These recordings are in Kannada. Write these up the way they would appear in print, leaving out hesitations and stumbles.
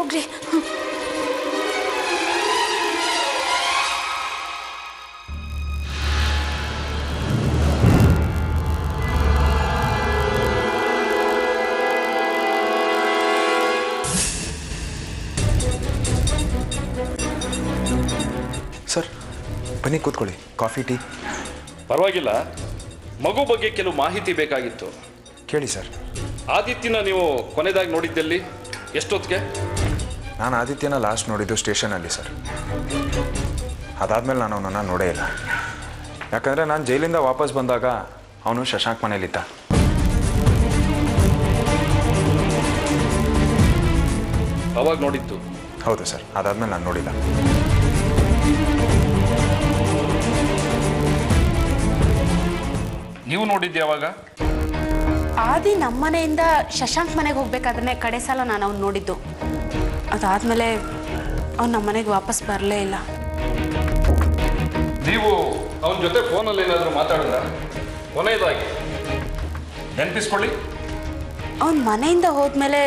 ಹೋಗ್ರಿ. ಸರ್ ಬನ್ನಿ ಕೂತ್ಕೊಳ್ಳಿ. Coffee tea? ಪರವಾಗಿಲ್ಲ. ಮಗು ಬಗ್ಗೆ ಕೆಲವು ಮಾಹಿತಿ ಬೇಕಾಗಿತ್ತು. ಕೇಳಿ ಸರ್. ಆದಿತ್ಯನ ನೀವು ಕೊನೆದಾಗಿ ನೋಡಿದ್ದಲ್ಲಿ ಎಷ್ಟೊತ್ತಿಗೆ? ನಾನು ಆದಿತ್ಯನ ಲಾಸ್ಟ್ ನೋಡಿದ್ದು ಸ್ಟೇಷನಲ್ಲಿ ಸರ್. ಅದಾದಮೇಲೆ ನಾನು ಅವನನ್ನು ನೋಡೇ ಇಲ್ಲ. ಯಾಕಂದರೆ ನಾನು ಜೈಲಿಂದ ವಾಪಸ್ ಬಂದಾಗ ಅವನು ಶಶಾಂಕ್ ಮನೇಲಿದ್ದ. ಅವಾಗ ನೋಡಿದ್ದು? ಹೌದು ಸರ್. ಅದಾದಮೇಲೆ ನಾನು ನೋಡಿಲ್ಲ. ನೀವು ನೋಡಿದ್ದೆ ಯಾವಾಗ? ಆದಿ ನಮ್ಮನೆಯಿಂದ ಶಶಾಂಕ್ ಮನೆಗೆ ಹೋಗ್ಬೇಕಾದ್ರೆ ಕಡೆ ಸಲ ನಾನು ಅವ್ನು ನೋಡಿದ್ದು. ಅದಾದಮೇಲೆ ಅವ್ನು ನಮ್ಮ ಮನೆಗೆ ವಾಪಸ್ ಬರಲೇ ಇಲ್ಲ. ನೀವು ಅವನ ಜೊತೆ ಫೋನಲ್ಲಿ ಏನಾದರೂ ಮಾತಾಡಿದ? ಕೊನೆಯದಾಗಿ ನೆನಪಿಸ್ಕೊಳ್ಳಿ. ಅವ್ನ ಮನೆಯಿಂದ ಹೋದ್ಮೇಲೆ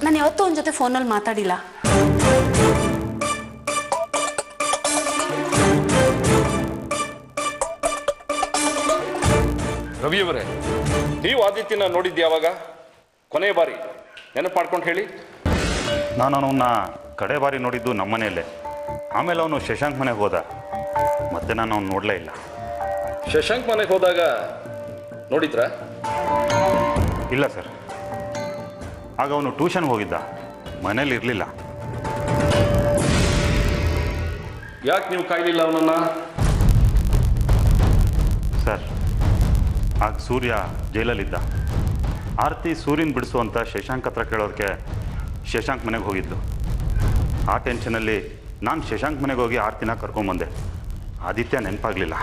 ನಾನು ಯಾವತ್ತೂ ಅವನ ಜೊತೆ ಫೋನಲ್ಲಿ ಮಾತಾಡಿಲ್ಲ. ರವಿಯವರೇ, ನೀವು ಆದಿತ್ಯನ ನೋಡಿದ್ದು ಯಾವಾಗ? ಕೊನೆಯ ಬಾರಿ ನೆನಪು ಮಾಡ್ಕೊಂಡು ಹೇಳಿ. ನಾನು ಅವನನ್ನ ಕಡೆ ಬಾರಿ ನೋಡಿದ್ದು ನಮ್ಮ ಮನೆಯಲ್ಲೇ. ಆಮೇಲೆ ಅವನು ಶಶಾಂಕ್ ಮನೆಗೆ ಹೋದ. ಮತ್ತೆ ನಾನು ಅವ್ನು ನೋಡಲೇ ಇಲ್ಲ. ಶಶಾಂಕ್ ಮನೆಗೆ ಹೋದಾಗ ನೋಡಿದ್ರಾ? ಇಲ್ಲ ಸರ್. ಆಗ ಅವನು ಟ್ಯೂಷನ್ಗೆ ಹೋಗಿದ್ದ, ಮನೇಲಿ ಇರಲಿಲ್ಲ. ಯಾಕೆ ನೀವು ಕಾಯಲಿಲ್ಲ ಅವನನ್ನ? ಸರ್, ಆಗ ಸೂರ್ಯ ಜೈಲಲ್ಲಿದ್ದ. ಆರತಿ ಸೂರ್ಯನ ಬಿಡಿಸುವಂಥ ಶಶಾಂಕ್ ಹತ್ರ ಕೇಳೋದಕ್ಕೆ ಶಶಾಂಕ್ ಮನೆಗೆ ಹೋಗಿದ್ಲು. ಆ ಟೆನ್ಷನಲ್ಲಿ ನಾನು ಶಶಾಂಕ್ ಮನೆಗೆ ಹೋಗಿ ಆರತಿನ ಕರ್ಕೊಂಬಂದೆ. ಆದಿತ್ಯ ನೆನಪಾಗಲಿಲ್ಲ.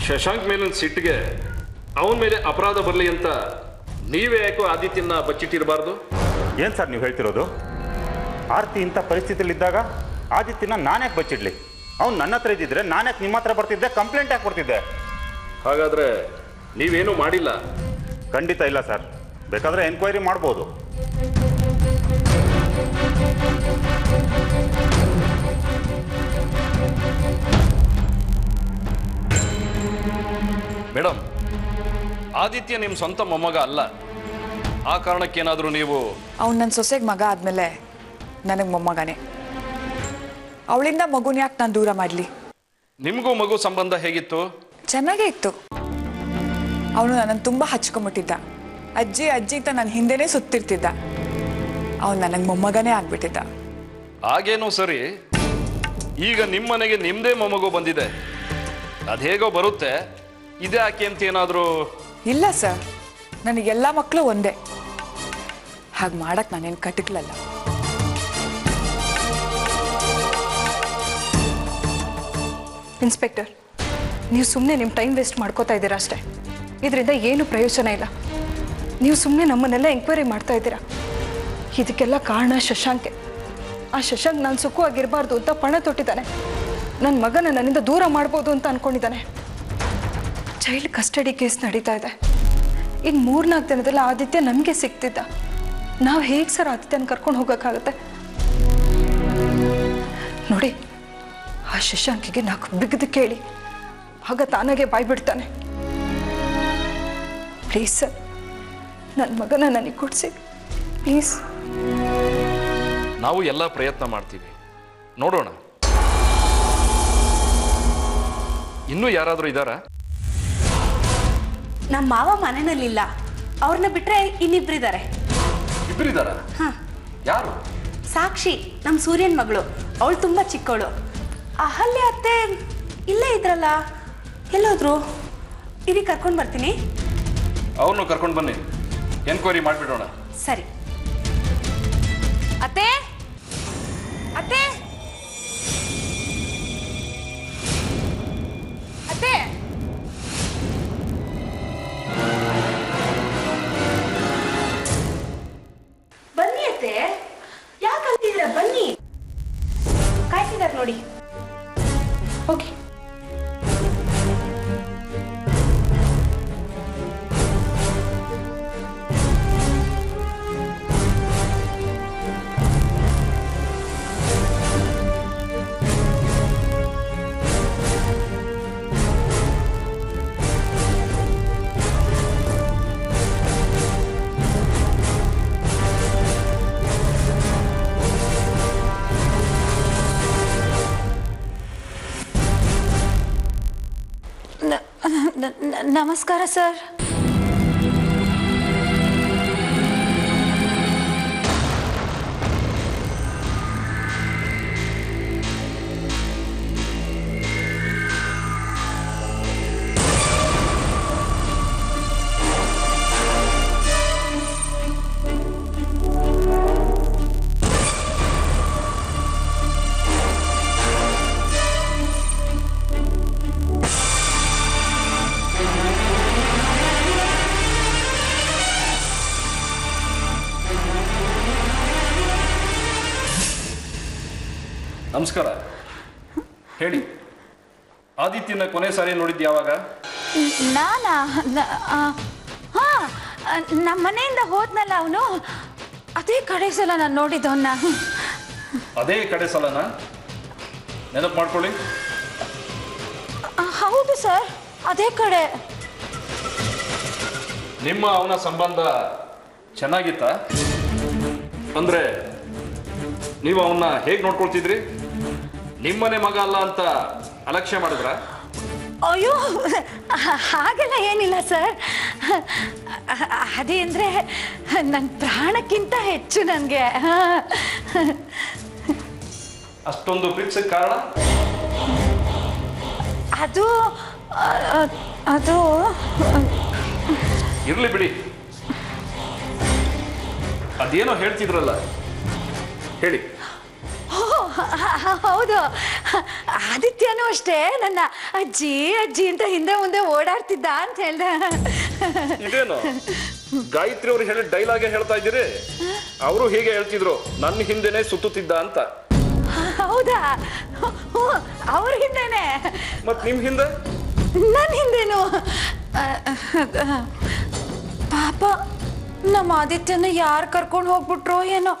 ಶಶಾಂಕ್ ಮೇಲಿನ ಸಿಟ್ಟಿಗೆ ಅವನ ಮೇಲೆ ಅಪರಾಧ ಬರಲಿ ಅಂತ ನೀವೇ ಯಾಕೋ ಆದಿತ್ಯನ ಬಚ್ಚಿಟ್ಟಿರಬಾರ್ದು? ಏನು ಸರ್ ನೀವು ಹೇಳ್ತಿರೋದು? ಆರತಿ ಇಂಥ ಪರಿಸ್ಥಿತಿಯಲ್ಲಿದ್ದಾಗ ಆದಿತ್ಯನ ನಾನ್ಯಾಕೆ ಬಚ್ಚಿಡ್ಲಿ? ಅವ್ನು ನನ್ನ ಹತ್ರ ಇದ್ದಿದ್ರೆ ನಾನ್ಯಾಕೆ ನಿಮ್ಮ ಹತ್ರ ಬರ್ತಿದ್ದೆ? ಕಂಪ್ಲೇಂಟ್ ಯಾಕೆ ಕೊಡ್ತಿದ್ದೆ? ಹಾಗಾದರೆ ನೀವೇನೂ ಮಾಡಿಲ್ಲ? ಖಂಡಿತ ಇಲ್ಲ ಸರ್. ಬೇಕಾದರೆ ಎನ್ಕ್ವೈರಿ ಮಾಡ್ಬೋದು. ಮೇಡಮ್, ಆದಿತ್ಯ ನಿಮ್ಮ ಸ್ವಂತ ಮೊಮ್ಮಗ ಅಲ್ಲ. ಆ ಕಾರಣಕ್ಕೇನಾದರೂ ನೀವು... ಅವ್ನು ನನ್ನ ಸೊಸೆಗೆ ಮಗ ಆದಮೇಲೆ ನನಗೆ ಮೊಮ್ಮಗನೇ. ಅವಳಿಂದ ಮಗುನ ಯಾಕೆ ನಾನು ದೂರ ಮಾಡಲಿ? ನಿಮಗೂ ಮಗು ಸಂಬಂಧ ಹೇಗಿತ್ತು? ಚೆನ್ನಾಗೇ ಇತ್ತು. ಅವನು ನನ್ನನ್ನು ತುಂಬ ಹಚ್ಕೊಂಬಿಟ್ಟಿದ್ದ. ಅಜ್ಜಿ ಅಜ್ಜಿ ಅಂತ ನನ್ನ ಹಿಂದೆನೇ ಸುತ್ತಿರ್ತಿದ್ದ. ಅವನು ನನಗೆ ಮೊಮ್ಮಗನೇ ಆಗ್ಬಿಟ್ಟಿದ್ದ. ಹಾಗೇನೋ ಸರಿ. ಈಗ ನಿಮ್ಮ ಮನೆಗೆ ನಿಮ್ಮದೇ ಮೊಮ್ಮಗು ಬಂದಿದೆ. ಅದೇಗೋ ಬರುತ್ತೆ. ಇದೇ ಯಾಕೆ ಅಂತ ಏನಾದರೂ... ಇಲ್ಲ ಸರ್, ನನಗೆಲ್ಲ ಮಕ್ಕಳು ಒಂದೇ. ಹಾಗೆ ಮಾಡಕ್ಕೆ ನಾನೇನು ಕಟಕ್ಲಲ್ಲ. ಇನ್ಸ್ಪೆಕ್ಟರ್, ನೀವು ಸುಮ್ಮನೆ ನಿಮ್ಮ ಟೈಮ್ ವೇಸ್ಟ್ ಮಾಡ್ಕೋತಾ ಇದ್ದೀರಾ ಅಷ್ಟೇ. ಇದರಿಂದ ಏನು ಪ್ರಯೋಜನ ಇಲ್ಲ. ನೀವು ಸುಮ್ಮನೆ ನಮ್ಮನ್ನೆಲ್ಲ ಎಂಕ್ವೈರಿ ಮಾಡ್ತಾ ಇದ್ದೀರಾ. ಇದಕ್ಕೆಲ್ಲ ಕಾರಣ ಶಶಾಂಕೆ. ಆ ಶಶಾಂಕ್ ನಾನು ಸುಖವಾಗಿರಬಾರ್ದು ಅಂತ ಪಣ ತೊಟ್ಟಿದ್ದಾನೆ. ನನ್ನ ಮಗನ ನನ್ನಿಂದ ದೂರ ಮಾಡ್ಬೋದು ಅಂತ ಅಂದ್ಕೊಂಡಿದ್ದಾನೆ. ಚೈಲ್ಡ್ ಕಸ್ಟಡಿ ಕೇಸ್ ನಡೀತಾ ಇದೆ. ಇನ್ನು 3-4 ದಿನದಲ್ಲಿ ಆದಿತ್ಯ ನಮಗೆ ಸಿಗ್ತಿದ್ದ. ನಾವು ಹೇಗೆ ಸರ್ ಆದಿತ್ಯನ ಕರ್ಕೊಂಡು ಹೋಗೋಕ್ಕಾಗತ್ತೆ? ನೋಡಿ, ಆ ಶಶಾಂಕಿಗೆ ನಾಲ್ಕು ಬಿಗದು ಕೇಳಿ, ಆಗ ತಾನಾಗೆ ಬಾಯ್ಬಿಡ್ತಾನೆ. ಪ್ಲೀಸ್ ಸರ್, ನನ್ನ ಮಗನ ನನಗೆ ಕೊಡಿಸಿ ಪ್ಲೀಸ್. ನಾವು ಎಲ್ಲ ಪ್ರಯತ್ನ ಮಾಡ್ತೀವಿ, ನೋಡೋಣ. ಇನ್ನೂ ಯಾರಾದರೂ ಇದ್ದಾರಾ? ನಮ್ಮ ಮಾವ ಮನೆಯಲ್ಲಿಲ್ಲ. ಅವ್ರನ್ನ ಬಿಟ್ಟರೆ ಇನ್ನಿಬ್ಬರಿದ್ದಾರೆ. ಇಬ್ಬರಿದ್ದಾರಾ? ಹಾಂ. ಯಾರು? ಸಾಕ್ಷಿ, ನಮ್ಮ ಸೂರ್ಯನ ಮಗಳು. ಅವಳು ತುಂಬ ಚಿಕ್ಕವಳು. ಅಹಲ್ಯ ಅತ್ತೆ ಇಲ್ಲೇ ಇದ್ರಲ್ಲ, ಎಲ್ಲೋದ್ರು? ಇದಕ್ಕೆ ಕರ್ಕೊಂಡು ಬರ್ತೀನಿ. ಅವ್ರನ್ನು ಕರ್ಕೊಂಡು ಬನ್ನಿ, ಎನ್ಕ್ವೈರಿ ಮಾಡಿಬಿಡೋಣ. ಸರಿ. ಅತ್ತೆ ಅತ್ತೆ ಅತ್ತೆ, ಬನ್ನಿ ಅತ್ತೆ. ಯಾಕೆ ಅಂತಿದ್ದೀರಾ? ಬನ್ನಿ, ಕಾಯ್ತಿದ್ದಾರೆ ನೋಡಿ. ಹೋಗಿ. ನಮಸ್ಕಾರ ಸರ್. ನಮಸ್ಕಾರ. ಹೇಳಿ, ಆದಿತ್ಯನ ಕೊನೆ ಸಾರಿ ನೋಡಿದ್ದು ಯಾವಾಗ? ನಾನಾ? ಹಾಂ, ನಮ್ಮ ಮನೆಯಿಂದ ಹೋದ್ನಲ್ಲ ಅವನು, ಅದೇ ಕಡೆ ಸಲ ನಾನು ನೋಡಿದ್ದವನ್ನ. ಅದೇ ಕಡೆ ಸಲನಾ? ನೆನಪು ಮಾಡ್ಕೊಳ್ಳಿ. ಹೌದು ಸರ್, ಅದೇ ಕಡೆ. ನಿಮ್ಮ ಅವನ ಸಂಬಂಧ ಚೆನ್ನಾಗಿತ್ತ? ಅಂದ್ರೆ ನೀವು ಅವನ್ನ ಹೇಗೆ ನೋಡ್ಕೊಳ್ತಿದ್ರಿ? ನಿಮ್ಮನೆ ಮಗ ಅಲ್ಲ ಅಂತ ಅಲಕ್ಷ್ಯ ಮಾಡಿದ್ರ? ಅಯ್ಯೋ, ಹಾಗೆಲ್ಲ ಏನಿಲ್ಲ ಸರ್. ಅದೇ ಅಂದರೆ ನನ್ನ ಪ್ರಾಣಕ್ಕಿಂತ ಹೆಚ್ಚು ನನಗೆ. ಅಷ್ಟೊಂದು ಪ್ರೀತಿಸಕ್ಕೆ ಕಾರಣ? ಅದು ಅದು ಇರ್ಲಿ ಬಿಡಿ. ಅದೇನೋ ಹೇಳ್ತಿದ್ರಲ್ಲ, ಹೇಳಿ. ಹೌದು, ಆದಿತ್ಯನೂ ಅಷ್ಟೇ ನನ್ನ ಅಜ್ಜಿ ಅಜ್ಜಿ ಅಂತ ಹಿಂದೆ ಮುಂದೆ ಓಡಾಡ್ತಿದ್ದ ಅಂತ ಹೇಳ್ದೆ. ಇದೇನು ಗಾಯತ್ರಿ ಅವ್ರು ಹೇಳಿ ಡೈಲಾಗೆ ಹೇಳ್ತಾ ಇದ್ದೀರಿ? ಅವರು ಹೀಗೆ ಹೇಳ್ತಿದ್ರು, ನನ್ನ ಹಿಂದೆನೆ ಸುತ್ತುತ್ತಿದ್ದ ಅಂತ. ಹೌದಾ? ಅವ್ರ ಹಿಂದೆನೆ. ಮತ್ ನಿಮ್ ಹಿಂದೆ? ನನ್ನ ಹಿಂದೆನು. ಪಾಪ ನಮ್ಮ ಆದಿತ್ಯನ ಯಾರು ಕರ್ಕೊಂಡು ಹೋಗ್ಬಿಟ್ರೋ ಏನೋ.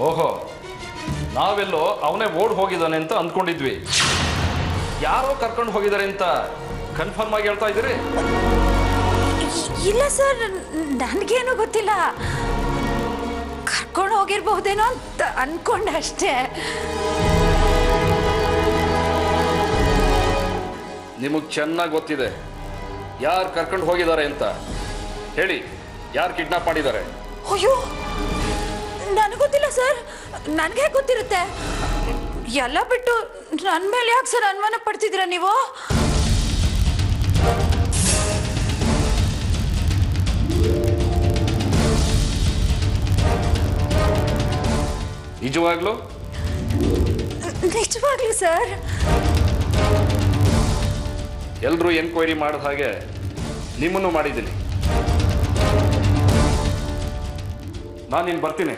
ಓಹೋ, ನಾವೆಲ್ಲೋ ಅವನೇ ಓಡ್ ಹೋಗಿದ್ದಾನೆ ಅಂತ ಅಂದ್ಕೊಂಡಿದ್ವಿ. ಯಾರೋ ಕರ್ಕೊಂಡು ಹೋಗಿದ್ದಾರೆ ಅಂತ ಕನ್ಫರ್ಮ್ ಆಗಿ ಹೇಳ್ತಾ ಇದ್ದೀರಿ? ಇಲ್ಲ ಸರ್, ನನಗೇನು ಗೊತ್ತಿಲ್ಲ. ಕರ್ಕೊಂಡು ಹೋಗಿರ್ಬಹುದೇನೋ ಅಂತ ಅನ್ಕೊಂಡೆ ಅಷ್ಟೇ. ನಿಮಗೆ ಚೆನ್ನಾಗಿ ಗೊತ್ತಿದೆ ಯಾರು ಕರ್ಕೊಂಡು ಹೋಗಿದ್ದಾರೆ ಅಂತ. ಹೇಳಿ, ಯಾರು ಕಿಡ್ನಾಪ್ ಮಾಡಿದ್ದಾರೆ? ಅಯ್ಯೋ, ನನಗೊತ್ತಿಲ್ಲ ಸರ್. ನನಗೆ ಗೊತ್ತಿರುತ್ತೆ. ಎಲ್ಲ ಬಿಟ್ಟು ನನ್ನ ಮೇಲೆ ಯಾಕೆ ಸರ್ ಅನುಮಾನ ಪಡ್ತಿದ್ದೀರಾ ನೀವು? ನಿಜವಾಗ್ಲೂ? ನಿಜವಾಗ್ಲೂ ಸರ್. ಎಲ್ಲರೂ ಎನ್ಕ್ವೈರಿ ಮಾಡಿದ ಹಾಗೆ ನಿಮ್ಮನ್ನು ಮಾಡಿದ್ದೀನಿ. ನಾನಿಲ್ಲಿ ಬರ್ತೀನಿ.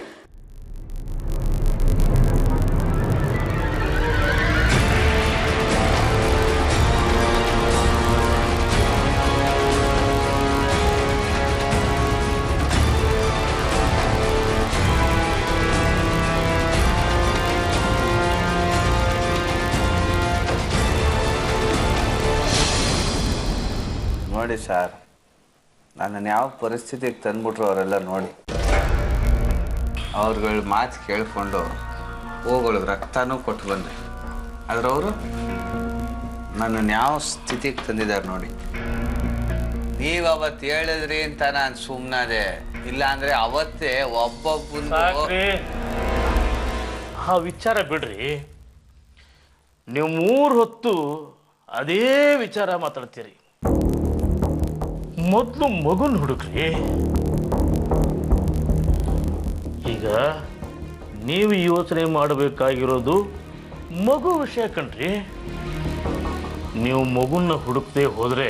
ನೋಡಿ ಸರ್, ನನ್ನನ್ನು ಯಾವ ಪರಿಸ್ಥಿತಿಗೆ ತಂದ್ಬಿಟ್ರು ಅವರೆಲ್ಲ ನೋಡಿ. ಅವ್ರುಗಳ ಮಾತು ಕೇಳಿಕೊಂಡು ಹೋಗೋಳಿಗೆ ರಕ್ತನೂ ಕೊಟ್ಟು ಬಂದೆ. ಆದರೆ ಅವರು ನನ್ನನ್ನು ಯಾವ ಸ್ಥಿತಿಗೆ ತಂದಿದ್ದಾರೆ ನೋಡಿ. ನೀವು ಅವತ್ತು ಹೇಳಿದ್ರಿ ಅಂತ ನಾನು ಸುಮ್ಮನಾದೆ. ಇಲ್ಲಾಂದರೆ ಅವತ್ತೇ ಒಬ್ಬೊಬ್ಬನಿಗೂ. ಆ ವಿಚಾರ ಬಿಡ್ರಿ. ನೀವು 3 ಹೊತ್ತು ಅದೇ ವಿಚಾರ ಮಾತಾಡ್ತೀರಿ. ಮೊದಲು ಮಗುನ ಹುಡುಕ್ರಿ. ಈಗ ನೀವು ಯೋಚನೆ ಮಾಡಬೇಕಾಗಿರೋದು ಮಗು ವಿಷಯ ಕಣ್ರಿ. ನೀವು ಮಗುನ ಹುಡುಕದೆ ಹೋದ್ರೆ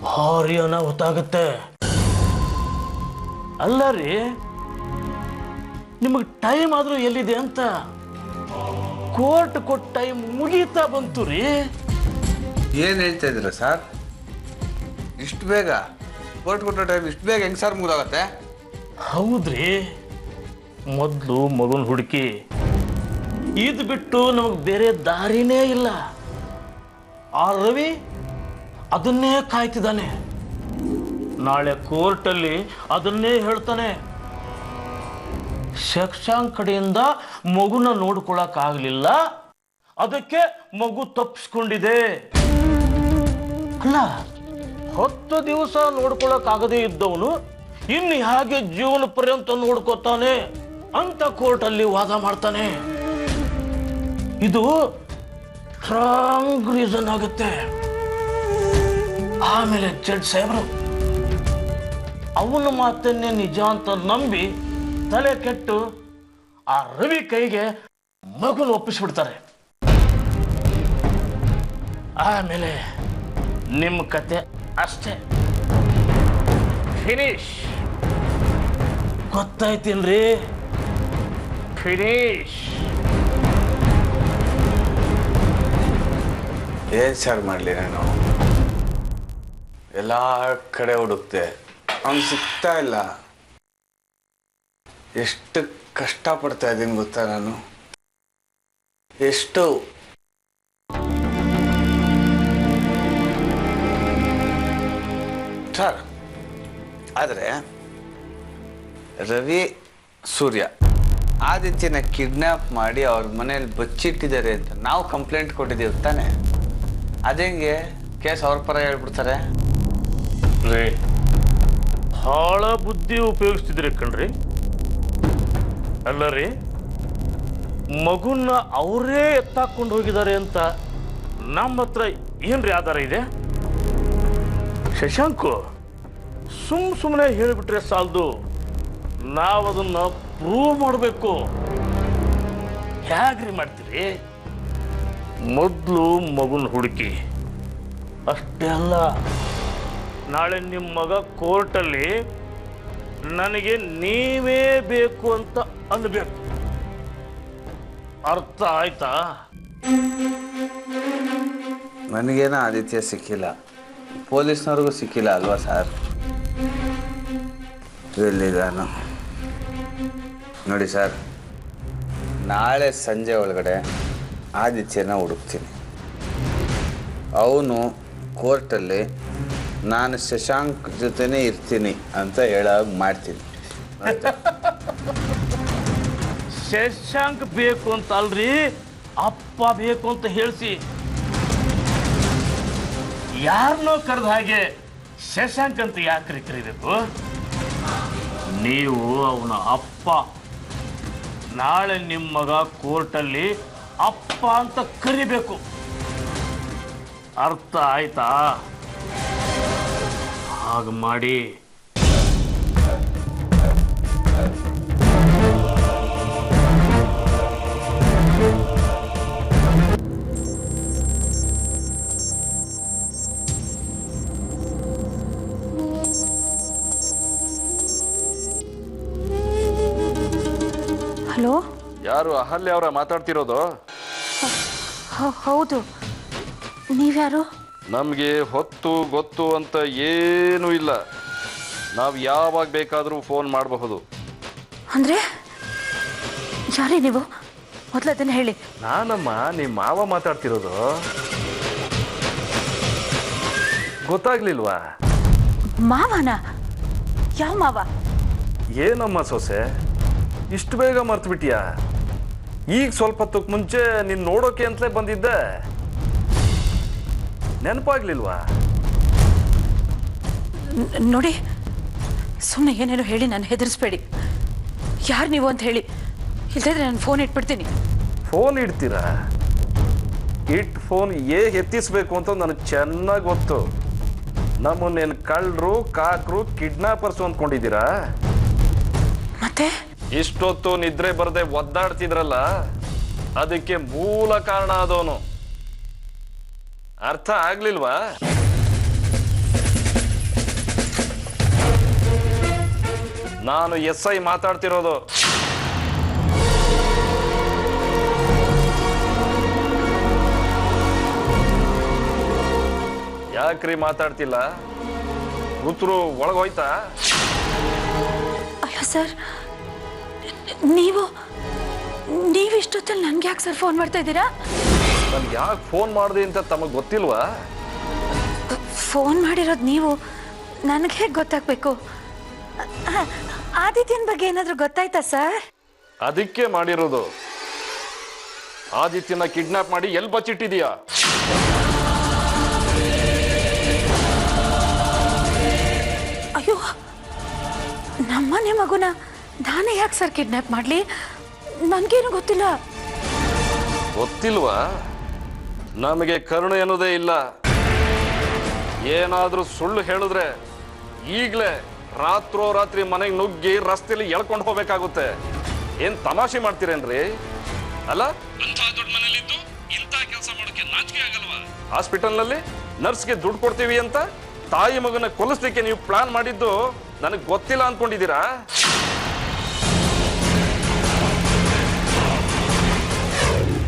ಭಾರಿ ಅನಾಹುತ ಆಗುತ್ತೆ. ಅಲ್ಲ ರೀ, ನಿಮಗೆ ಟೈಮ್ ಆದರೂ ಎಲ್ಲಿದೆ ಅಂತ. ಕೋರ್ಟ್ ಕೊಟ್ಟ ಟೈಮ್ ಮುಗೀತಾ ಬಂತು ರೀ. ಏನು ಹೇಳ್ತಾ ಇದ್ದೀರಾ ಸರ್? ಇಷ್ಟು ಬೇಗ ಕೋರ್ಟ್ ಕೊಟ್ಟೋ ಟೈಮ್ ಇಷ್ಟು ಬೇಗ ಹೆಂಗೆ ಸರ್ ಮುಗಿದಾಗತ್ತೆ? ಹೌದ್ರಿ, ಮೊದಲು ಮಗುನ ಹುಡುಕಿ. ಇದು ಬಿಟ್ಟು ನಮಗೆ ಬೇರೆ ದಾರಿನೇ ಇಲ್ಲ. ಆ ರವಿ ಅದನ್ನೇ ಕಾಯ್ತಿದ್ದಾನೆ. ನಾಳೆ ಕೋರ್ಟಲ್ಲಿ ಅದನ್ನೇ ಹೇಳ್ತಾನೆ. ಶಶಾಂಕ್ ಕಡೆಯಿಂದ ಮಗುನ ನೋಡ್ಕೊಳಕ್ಕಾಗಲಿಲ್ಲ, ಅದಕ್ಕೆ ಮಗು ತಪ್ಪಿಸ್ಕೊಂಡಿದೆ. ಅಲ್ಲ 10 ದಿವಸ ನೋಡ್ಕೊಳಕ್ಕಾಗದೇ ಇದ್ದವನು ಇನ್ನು ಹೇಗೆ ಜೀವನ ಪರ್ಯಂತ ನೋಡ್ಕೋತಾನೆ ಅಂತ ಕೋರ್ಟಲ್ಲಿ ವಾದ ಮಾಡ್ತಾನೆ. ಇದು ಸ್ಟ್ರಾಂಗ್ ರೀಸನ್ ಆಗುತ್ತೆ. ಆಮೇಲೆ ಜಡ್ಜ್ ಸಾಹೇಬರು ಅವನ ಮಾತನ್ನೇ ನಿಜ ಅಂತ ನಂಬಿ ತಲೆ ಕೆಟ್ಟು ಆ ರವಿ ಕೈಗೆ ಮಗುನ ಒಪ್ಪಿಸ್ಬಿಡ್ತಾರೆ. ಆಮೇಲೆ ನಿಮ್ಮ ಕತೆ ಅಷ್ಟೇ, ಫಿನಿಶ್. ಗೊತ್ತಾಯ್ತಿಲ್ರಿ? ಫಿನಿಶ್. ಏನು ಸರ್ ಮಾಡಲಿ ನಾನು? ಎಲ್ಲ ಕಡೆ ಹುಡುಕ್ತೆ, ಅವ್ನು ಸಿಗ್ತಾ ಇಲ್ಲ. ಎಷ್ಟು ಕಷ್ಟಪಡ್ತಾ ಇದ್ದೀನಿ ಗೊತ್ತಾ ನಾನು? ಎಷ್ಟು ಸರ್. ಆದರೆ ರವಿ ಸೂರ್ಯ ಆದಿತ್ಯನ ಕಿಡ್ನ್ಯಾಪ್ ಮಾಡಿ ಅವ್ರ ಮನೇಲಿ ಬಚ್ಚಿಟ್ಟಿದ್ದಾರೆ ಅಂತ ನಾವು ಕಂಪ್ಲೇಂಟ್ ಕೊಟ್ಟಿದ್ದೀವಿ ತಾನೆ? ಅದೇಂಗೆ ಕೇಸ್ ಅವ್ರ ಪರ ಹೇಳ್ಬಿಡ್ತಾರೆ? ರೀ ಭಾಳ ಬುದ್ಧಿ ಉಪಯೋಗಿಸ್ತಿದ್ರಿ ಕಣ್ರಿ. ಅಲ್ಲ ರೀ, ಮಗುನ ಅವರೇ ಎತ್ತಾಕೊಂಡು ಹೋಗಿದ್ದಾರೆ ಅಂತ ನಮ್ಮ ಹತ್ರ ಏನ್ರಿ ಆಧಾರ ಇದೆ? ಶಶಾಂಕು ಸುಮ್ಮನೆ ಹೇಳಿಬಿಟ್ರೆ ಸಾಲದು, ನಾವದನ್ನ ಪ್ರೂವ್ ಮಾಡಬೇಕು. ಹೇಗ್ರಿ ಮಾಡ್ತೀರಿ? ಮೊದಲು ಮಗುನ ಹುಡುಕಿ. ಅಷ್ಟೇ ಅಲ್ಲ, ನಾಳೆ ನಿಮ್ಮ ಮಗ ಕೋರ್ಟಲ್ಲಿ ನನಗೆ ನೀವೇ ಬೇಕು ಅಂತ ಅನ್ಬೇಕು. ಅರ್ಥ ಆಯ್ತಾ? ನನಗೇನೋ ಆದಿತ್ಯ ಸಿಕ್ಕಿಲ್ಲ, ಪೊಲೀಸ್ನವ್ರಿಗೂ ಸಿಕ್ಕಿಲ್ಲ ಅಲ್ವಾ ಸರ್? ಎಲ್ಲಿದ್ದಾನು ನೋಡಿ ಸರ್, ನಾಳೆ ಸಂಜೆ ಒಳಗಡೆ ಆದಿತ್ಯನ ಹುಡುಕ್ತೀನಿ. ಅವನು ಕೋರ್ಟಲ್ಲಿ ನಾನು ಶಶಾಂಕ್ ಜೊತೆನೇ ಇರ್ತೀನಿ ಅಂತ ಹೇಳೋದು ಮಾಡ್ತೀನಿ. ಶಶಾಂಕ್ ಬೇಕು ಅಂತ ಅಲ್ರಿ, ಅಪ್ಪ ಬೇಕು ಅಂತ ಹೇಳಿಸಿ. ಯಾರನ್ನೋ ಕರೆದ ಹಾಗೆ ಶಶಾಂಕ್ ಅಂತ ಯಾಕ್ರಿ ಕರಿಬೇಕು? ನೀವು ಅವನ ಅಪ್ಪ. ನಾಳೆ ನಿಮ್ಮ ಮಗ ಕೋರ್ಟಲ್ಲಿ ಅಪ್ಪ ಅಂತ ಕರಿಬೇಕು. ಅರ್ಥ ಆಯ್ತಾ? ಹಾಗೆ ಮಾಡಿ. ಹಲೋ, ಯಾರು? ಅಹಲ್ಯ ಅವರ ಮಾತಾಡ್ತಿರೋದು? ಹೌದು. ನೀವ್ಯಾರು? ನಮಗೆ ಹೊತ್ತು ಗೊತ್ತು ಅಂತ ಏನೂ ಇಲ್ಲ. ನಾವು ಯಾವಾಗ ಬೇಕಾದರೂ ಫೋನ್ ಮಾಡಬಹುದು. ಅಂದ್ರೆ ಯಾರೇ ನೀವು? ಮೊದಲು ಅದನ್ನ ಹೇಳಿ. ನಾನಮ್ಮ ನಿಮ್ಮ ಮಾವ ಮಾತಾಡ್ತಿರೋದು. ಗೊತ್ತಾಗ್ಲಿಲ್ವಾ? ಮಾವನ? ಯಾವ ಮಾವ? ಏನಮ್ಮ ಸೊಸೆ, ಇಷ್ಟು ಬೇಗ ಮರ್ತು ಬಿಟ್ಟಿಯಾ? ಈಗ ಸ್ವಲ್ಪ ಹೊತ್ತಕ್ಕೆ ಮುಂಚೆ ನೀನು ನೋಡೋಕೆ ಅಂತಲೇ ಬಂದಿದ್ದೆ, ನೆನಪಾಗ್ಲಿಲ್ವಾ? ನೋಡಿ, ಸುಮ್ಮನೆ ಏನೇನೋ ಹೇಳಿ ನಾನು ಹೆದರಿಸ್ಬೇಡಿ. ಯಾರು ನೀವು ಅಂತ ಹೇಳಿ, ಇಲ್ಲದಿದ್ರೆ ನಾನು ಫೋನ್ ಇಟ್ಬಿಡ್ತೀನಿ. ಫೋನ್ ಇಡ್ತೀರಾ? ಫೋನ್ ಎತ್ತಿಸ್ಬೇಕು ಅಂತ ನನಗೆ ಚೆನ್ನಾಗಿ ಗೊತ್ತು. ನಮ್ಮನ್ನೇನು ಕಳ್ಳರು, ಕಾಕರು, ಕಿಡ್ನಾಪರ್ಸು ಅಂದ್ಕೊಂಡಿದ್ದೀರಾ? ಮತ್ತೆ ಇಷ್ಟೊತ್ತು ನಿದ್ರೆ ಬರದೆ ಒದ್ದಾಡ್ತಿದ್ರಲ್ಲ, ಅದಕ್ಕೆ ಮೂಲ ಕಾರಣ ಆದವನು. ಅರ್ಥ ಆಗ್ಲಿಲ್ವಾ? ನಾನು SI ಮಾತಾಡ್ತಿರೋದು. ಯಾಕ್ರಿ ಮಾತಾಡ್ತಿಲ್ಲ? ಕೂತ್ರು ಒಳಗೋಯ್ತಾ? ಅಯ್ಯೋ ಸರ್, ನೀವಿಷ್ಟೊತ್ತಲ್ಲಿ ನನ್ಗೆ ಯಾಕೆ ಸರ್ ಫೋನ್ ಮಾಡ್ತಾ ಇದ್ದೀರಾ? ನನ್ಗೆ ಯಾಕೆ ಫೋನ್ ಮಾಡಿದೆ ಅಂತ ತಮಗೆ ಗೊತ್ತಿಲ್ವಾ? ಫೋನ್ ಮಾಡಿರೋದು ನೀವು, ನನಗೆ ಹೇಗೆ ಗೊತ್ತಾಗಬೇಕು? ಆದಿತ್ಯನ ಬಗ್ಗೆ ಏನಾದರೂ ಗೊತ್ತಾಯ್ತಾ ಸರ್? ಅದಕ್ಕೆ ಮಾಡಿರೋದು. ಆದಿತ್ಯನ ಕಿಡ್ನಾಪ್ ಮಾಡಿ ಎಲ್ಲಿ ಬಚ್ಚಿಟ್ಟಿದೀಯಾ? ಅಯ್ಯೋ, ನಮ್ಮನೆ ಮಗುನ ನಾನೇ ಯಾಕೆ ಸರ್ ಕಿಡ್ನಾಪ್ ಮಾಡಲಿ? ನನಗೇನು ಗೊತ್ತಿಲ್ಲ. ಗೊತ್ತಿಲ್ವಾ? ನಮಗೆ ಕರುಣೆ ಅನ್ನೋದೇ ಇಲ್ಲ. ಏನಾದ್ರೂ ಸುಳ್ಳು ಹೇಳಿದ್ರೆ ಈಗಲೇ ರಾತ್ರೋರಾತ್ರಿ ಮನೆಗೆ ನುಗ್ಗಿ ರಸ್ತೆಯಲ್ಲಿ ಎಳ್ಕೊಂಡು ಹೋಗ್ಬೇಕಾಗುತ್ತೆ. ಏನ್ ತಮಾಷೆ ಮಾಡ್ತೀರೇನ್ರಿ? ಅಲ್ಲ, ಅಂತ ದೊಡ್ಡ ಮನೇಲಿದ್ದು ಇಂಥ ಕೆಲಸ ಮಾಡೋಕೆ ನಾಚಿಕೆ ಆಗಲ್ವಾ? ಹಾಸ್ಪಿಟಲ್ನಲ್ಲಿ ನರ್ಸ್ಗೆ ದುಡ್ಡು ಕೊಡ್ತೀವಿ ಅಂತ ತಾಯಿ ಮಗನ ಕೊಲ್ಲಿಸ್ಲಿಕ್ಕೆ ನೀವು ಪ್ಲಾನ್ ಮಾಡಿದ್ದು ನನಗೆ ಗೊತ್ತಿಲ್ಲ ಅನ್ಕೊಂಡಿದ್ದೀರಾ?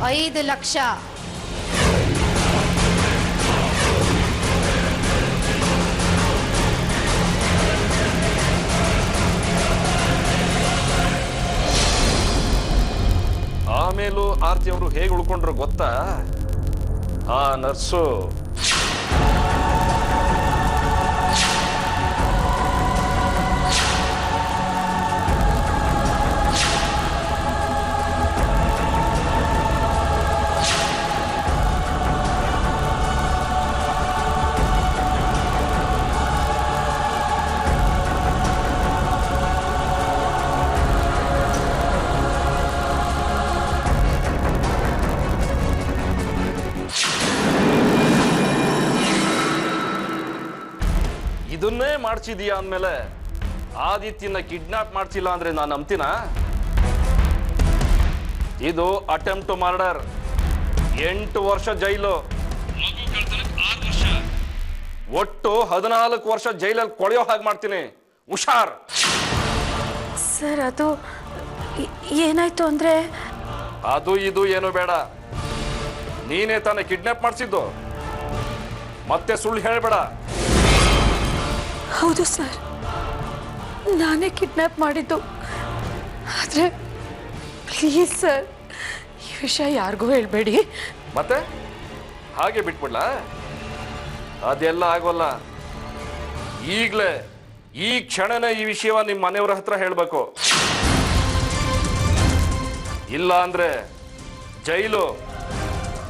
$5 ಲಕ್ಷ. ಆಮೇಲೂ ಆರ್ತಿ ಅವರು ಹೇಗೆ ಉಳ್ಕೊಂಡ್ರು ಗೊತ್ತಾ? ಆ ನರ್ಸು ಇದನ್ನೇ ಮಾಡ್ಸಿದೀಯಾ ಅಂದಮೇಲೆ ಆದಿತ್ಯನ ಕಿಡ್ನಾಪ್ ಮಾಡ್ಸಿಲ್ಲ ಅಂದ್ರೆ ನಾನು ನಂಬ್ತೀನ? ಇದು ಅಟೆಂಪ್ಟ್ ಮರ್ಡರ್. 8 ವರ್ಷ ಜೈಲು, ಮಗು ಕಳ್ತನಕ್ಕೆ 6 ವರ್ಷ, ಒಟ್ಟು 14 ವರ್ಷ ಜೈಲಲ್ಲಿ ಕೊಳೆಯೋ ಹಾಗೆ ಮಾಡ್ತೀನಿ. ಹುಷಾರ್. ಸರ್, ಅದು ಏನಾಯ್ತು ಅಂದ್ರೆ? ಅದು ಇದು ಏನು ಬೇಡ. ನೀನೇ ತಾನೇ ಕಿಡ್ನಾಪ್ ಮಾಡಿಸಿದ್ದು, ಮತ್ತೆ ಸುಳ್ಳು ಹೇಳಬೇಡ. ಹೌದು ಸರ್, ನಾನೇ ಕಿಡ್ನಾಪ್ ಮಾಡಿದ್ದು. ಆದರೆ ಪ್ಲೀಸ್ ಸರ್, ಈ ವಿಷಯ ಯಾರಿಗೂ ಹೇಳ್ಬೇಡಿ. ಮತ್ತೆ ಹಾಗೆ ಬಿಟ್ಬಿಡ್ಲಾ? ಅದೆಲ್ಲ ಆಗೋಲ್ಲ. ಈಗಲೇ ಈ ಕ್ಷಣನೇ ಈ ವಿಷಯವ ನಿಮ್ಮ ಮನೆಯವರ ಹತ್ರ ಹೇಳಬೇಕು. ಇಲ್ಲ ಅಂದ್ರೆ ಜೈಲು,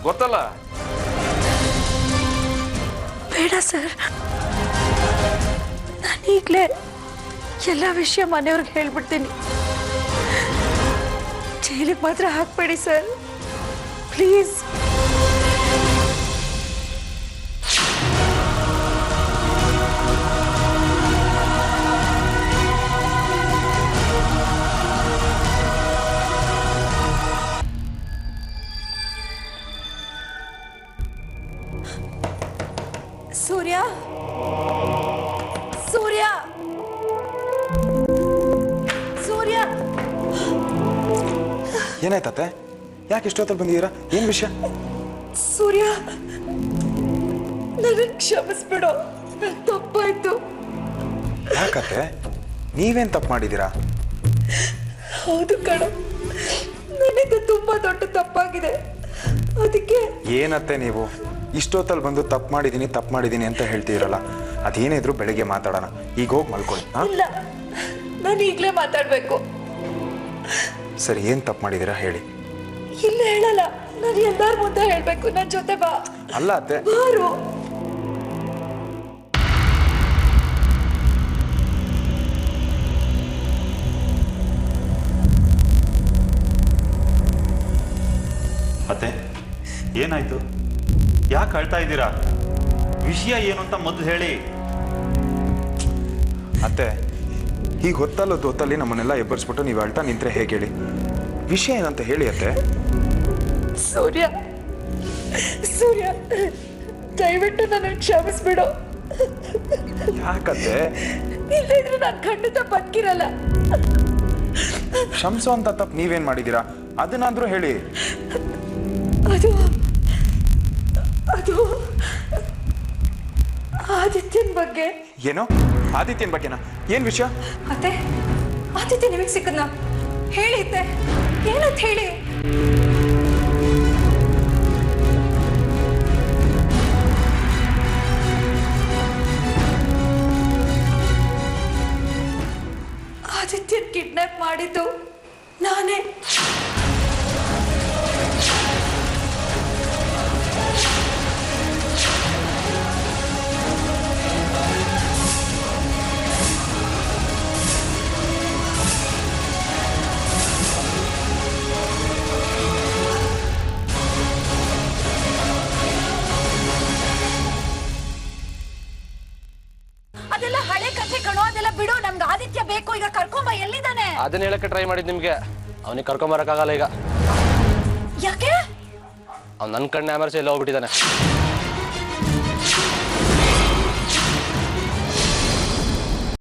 ಗೊತ್ತಲ್ಲ? ಬೇಡ ಸರ್, ನಾನು ಈಗಲೇ ಎಲ್ಲ ವಿಷಯ ಮನೆಯವ್ರಿಗೆ ಹೇಳ್ಬಿಡ್ತೀನಿ. ಜೈಲಿಗೆ ಮಾತ್ರ ಹಾಕ್ಬೇಡಿ ಸರ್, ಪ್ಲೀಸ್. ಸೂರ್ಯ, ಸೂರ್ಯ, ಸೂರ್ಯ. ಏನಾಯ್ತತ್ತೆ? ಯಾಕೆ ಇಷ್ಟೊತ್ತಲ್ಲಿ ಬಂದಿದ್ದೀರಾ? ಏನು ವಿಷಯ? ಸೂರ್ಯ, ನನ್ನ ಕ್ಷಮಿಸ್ಬಿಡು, ನನ್ನ ತಪ್ಪಾಯ್ತು. ಯಾಕತ್ತೆ? ನೀವೇನು ತಪ್ಪು ಮಾಡಿದ್ದೀರಾ? ಹೌದು ಕಣ, ನನ್ನಿಂದ ತುಂಬಾ ದೊಡ್ಡ ತಪ್ಪಾಗಿದೆ. ಅದಕ್ಕೆ ಏನತ್ತೆ ನೀವು ಇಷ್ಟೊತ್ತಲ್ಲಿ ಬಂದು ತಪ್ಪು ಮಾಡಿದ್ದೀನಿ ಅಂತ ಹೇಳ್ತಿದ್ದೀರಲ್ಲ? ಅದೇನಿದ್ರು ಬೆಳಿಗ್ಗೆ ಮಾತಾಡೋಣ. ಈಗ ಹೋಗಿ ಮಲ್ಕೊಳ್ಳಿ. ಇಲ್ಲ, ನಾನು ಈಗಲೇ ಮಾತಾಡ್ಬೇಕು. ಸರಿ, ಏನು ತಪ್ಪು ಮಾಡಿದ್ದೀರಾ ಹೇಳಿ. ಇಲ್ಲ ಹೇಳಲ್ಲ, ನಾನು ಎಲ್ಲಾರ ಮುಂದೆ ಹೇಳ್ಬೇಕು. ನನ್ನ ಜೊತೆ ಬಾ. ಅಲ್ಲ ಅತ್ತೆ, ಬಾರು. ಅತ್ತೆ, ಏನಾಯ್ತು? ಯಾಕೆ ಅಳ್ತಾ ಇದ್ದೀರಾ? ವಿಷಯ ಏನು ಅಂತ ಮೊದಲು ಹೇಳಿ. ಅತ್ತೆ, ಈಗ ಹೊತ್ತಲ್ಲಿ ನಮ್ಮನ್ನೆಲ್ಲ ಎಬ್ಬರಿಸ್ಬಿಟ್ಟು ನೀವು ಅಳ್ತಾ ನಿಂತ್ರೆ ಹೇಗೆ ಹೇಳಿ? ವಿಷಯ ಏನಂತ ಹೇಳಿ ಅತ್ತೆ. ಸೂರ್ಯ, ಸೂರ್ಯ, ದಯವಿಟ್ಟು ನನ್ನ ಕ್ಷಮಿಸ್ಬಿಡು. ಯಾಕತ್ತೆ? ಇಲ್ಲಿದ್ರೆ ನಾನು ಖಂಡಿತ ಬದುಕಿರಲ್ಲ. ಕ್ಷಮಿಸೋ ಅಂತ ತಪ್ಪು ನೀವೇನು ಮಾಡಿದ್ದೀರಾ? ಅದನ್ನಾದ್ರೂ ಹೇಳಿ. ಅದು ಅದು ಆದಿತ್ಯನ ಬಗ್ಗೆ. ಏನೋ ಆದಿತ್ಯನ ಬಗ್ಗೆನಾ? ಏನು ವಿಷಯ? ಅತ್ತೆ, ಆದಿತ್ಯ ನಿಮಗೆ ಸಿಕ್ಕದ್ನ ಹೇಳಿ ಅತ್ತೆ, ಏನಂತ ಹೇಳಿ. ಆದಿತ್ಯನ್ ಕಿಡ್ನಾಪ್ ಮಾಡಿದ್ದು ನಾನೇ. ಆದಿತ್ಯ ಬೇಕು, ಈಗ ಕರ್ಕೊಂಬ. ಎಲ್ಲಿದ್ದಾನೆ? ಅದನ್ನ ಹೇಳಕ್ಕೆ ಟ್ರೈ ಮಾಡಿದ್ ನಿಮ್ಗೆ. ಅವನಿಗೆ ಕರ್ಕೊಂಬರಕ್ಕಾಗಲ್ಲ ಈಗ. ಯಾಕೆ? ಅವ್ನು ನನ್ನ ಕಣ್ಣೆ ಆಮರ್ಸಿ ಎಲ್ಲ ಹೋಗ್ಬಿಟ್ಟಿದ್ದಾನೆ.